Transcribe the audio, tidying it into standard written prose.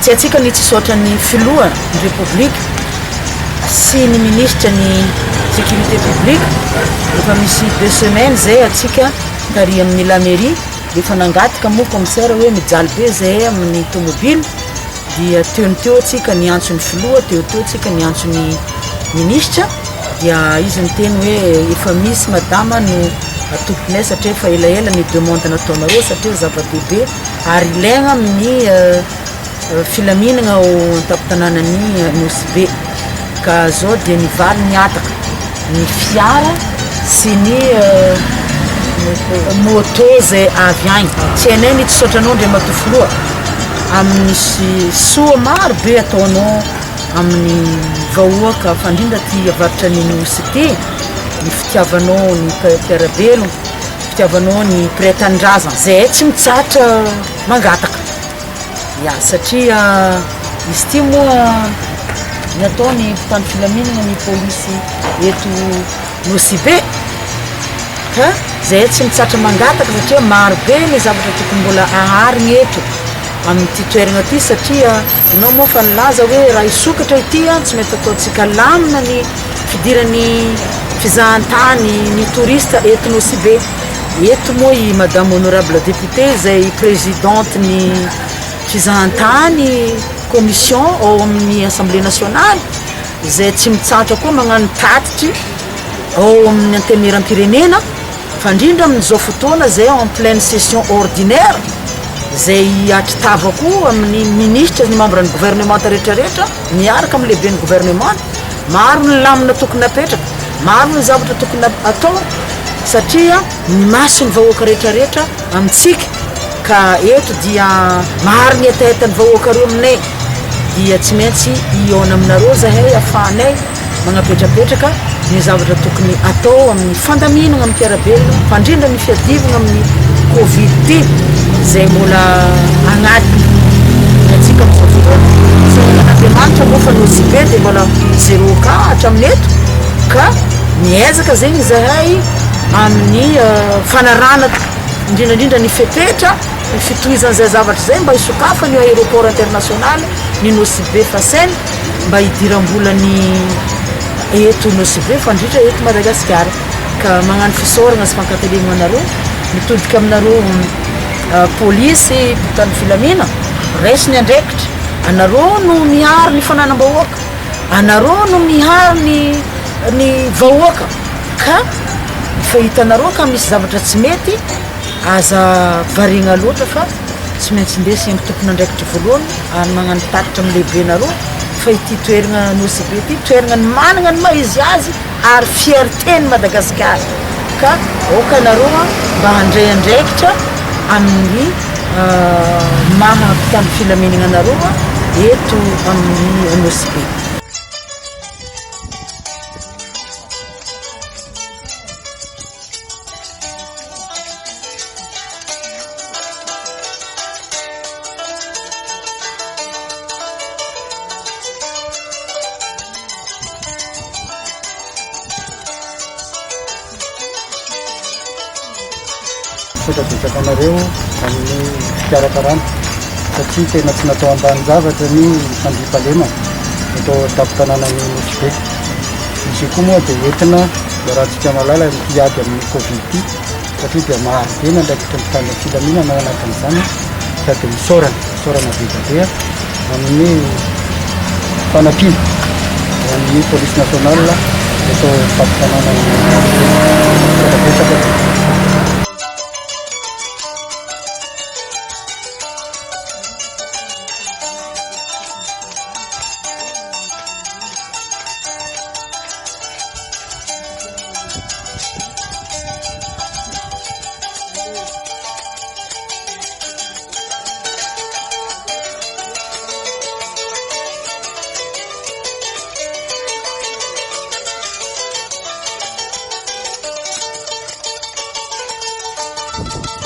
tsy atsika ny tsisotra ny filoha ny république sy ny ministre ny sécurité publique efa misy 2 semaines zay atsika tary amin'ny la mairie efa nangataka moa commissaire hoe mijaly be zay amin'ny tomobile dia teo atsika ny antsony filoha teo atsika ny antsony ministre dia izy miteny hoe efa misy madama no tomponay satria efa elaela ny demande nataonareo satria zava-dehibe ary ilaigna amin'ny filaminagna ao an-tampon-tanànan'ny Nosy be ka zao dia nivaly niataka ny fiara sy ny moto zay avy agny tsy hainay ny tsisotranao ndray matofoloha amin'ny soa maro be ataonao amin'ny vahoaka fandrindra ty avaritra ny Nosy ty ny fitiavanao ny mpiarabelogno fitiavanao ny mpiray-tanindrazana zay tsy mitsatra mangataka ya satria izy ty moa natao ny mpitandro filaminagna ny polisy eto Nosy be ka zay tsy mitsatra mangataka satria maro be ny zavatra tokony mbola aharigny eto amin'ity toeragna ty satria ianao moa fa nilaza hoe raha isokatra ity tsy mety ataontsika lamina ny fidiran'ny fizahantany ny touriste eto Nosy be eto moa i madame honorable député zay présidente ny fizahantany commission ao amin'ny assemblée nationale zay tsy mitsatra koa magnano tatitry ao amin'ny anteneram-pirenena fandrindra amin'izao fotoana zay en pleine session ordinaire zay atritavako amin'ny ministre ny membre ny gouvernement rehetrarehetra miaraka amin'ny lehibe ny gouvernement maro ny lamina tokony apetraka maro ny zavatra tokony atao satria ny maso ny vahoaka rehetrarehetra amintsika ka eto dia maro ny etaetany vahoaka reo aminay dia tsy maintsy iona aminareo zahay afahanay magnapetrapetraka ny zavatra tokony atao amin'ny fandaminagna amin'ny mpiarabelogno fandrindra ny fiadivagna amin'ny covid ty zay mbola agnaty atsika amin'izao fotoana Andriamanitra moa fa Nosy be dia mbola 0 cas hatramin'ny eto ka miezaka zegny zahay amin'ny fanarahana indrindrandrindra ny fepetra ny fitohizan'izay zavatra zay mba hisokafany aéroport international ny Nosy be Faseny mba hidiram-bolany eto Nosy be fandritra eto Madagasikara ka magnano fisaoragna sy fankatelegna anareo mitodika aminareo polisy mpitandro filamina raisiny andraikitra anareo no mihary ny fananam-bahoaka anareo no mihary ny vahoaka ka fahitanareo ka misy zavatra tsy mety aza variagna loatra fa tsy maintsy indesy amin'ny tompony andraikitra voalohany ary magnano tatitra amin'ny lehibenareo fa ity toeragna Nosy be ty toeragna ny managna ny maizy azy ary fierté ny Madagasikara ka oka anareo mba handray andraikitra amin'ny maha mpitandro filaminagna anareo eto amin'ny Nosy be Sotrapetrakanareo amin'ny fikarakarana satria tena tsy natao ambany zavatra ny fandriam-palema atao tampon-tanànan'ny Nosy be izy koa moa dia entina rahantsika malala miady amin'ny covid ty satria dia maro be nandraikitra ny mpitandro filaminana anatin'izany ka dia misaorana bebabea amin'ny fanampiana amin'ny police nationale atao tampon-tanànan'ny sotrapetraka You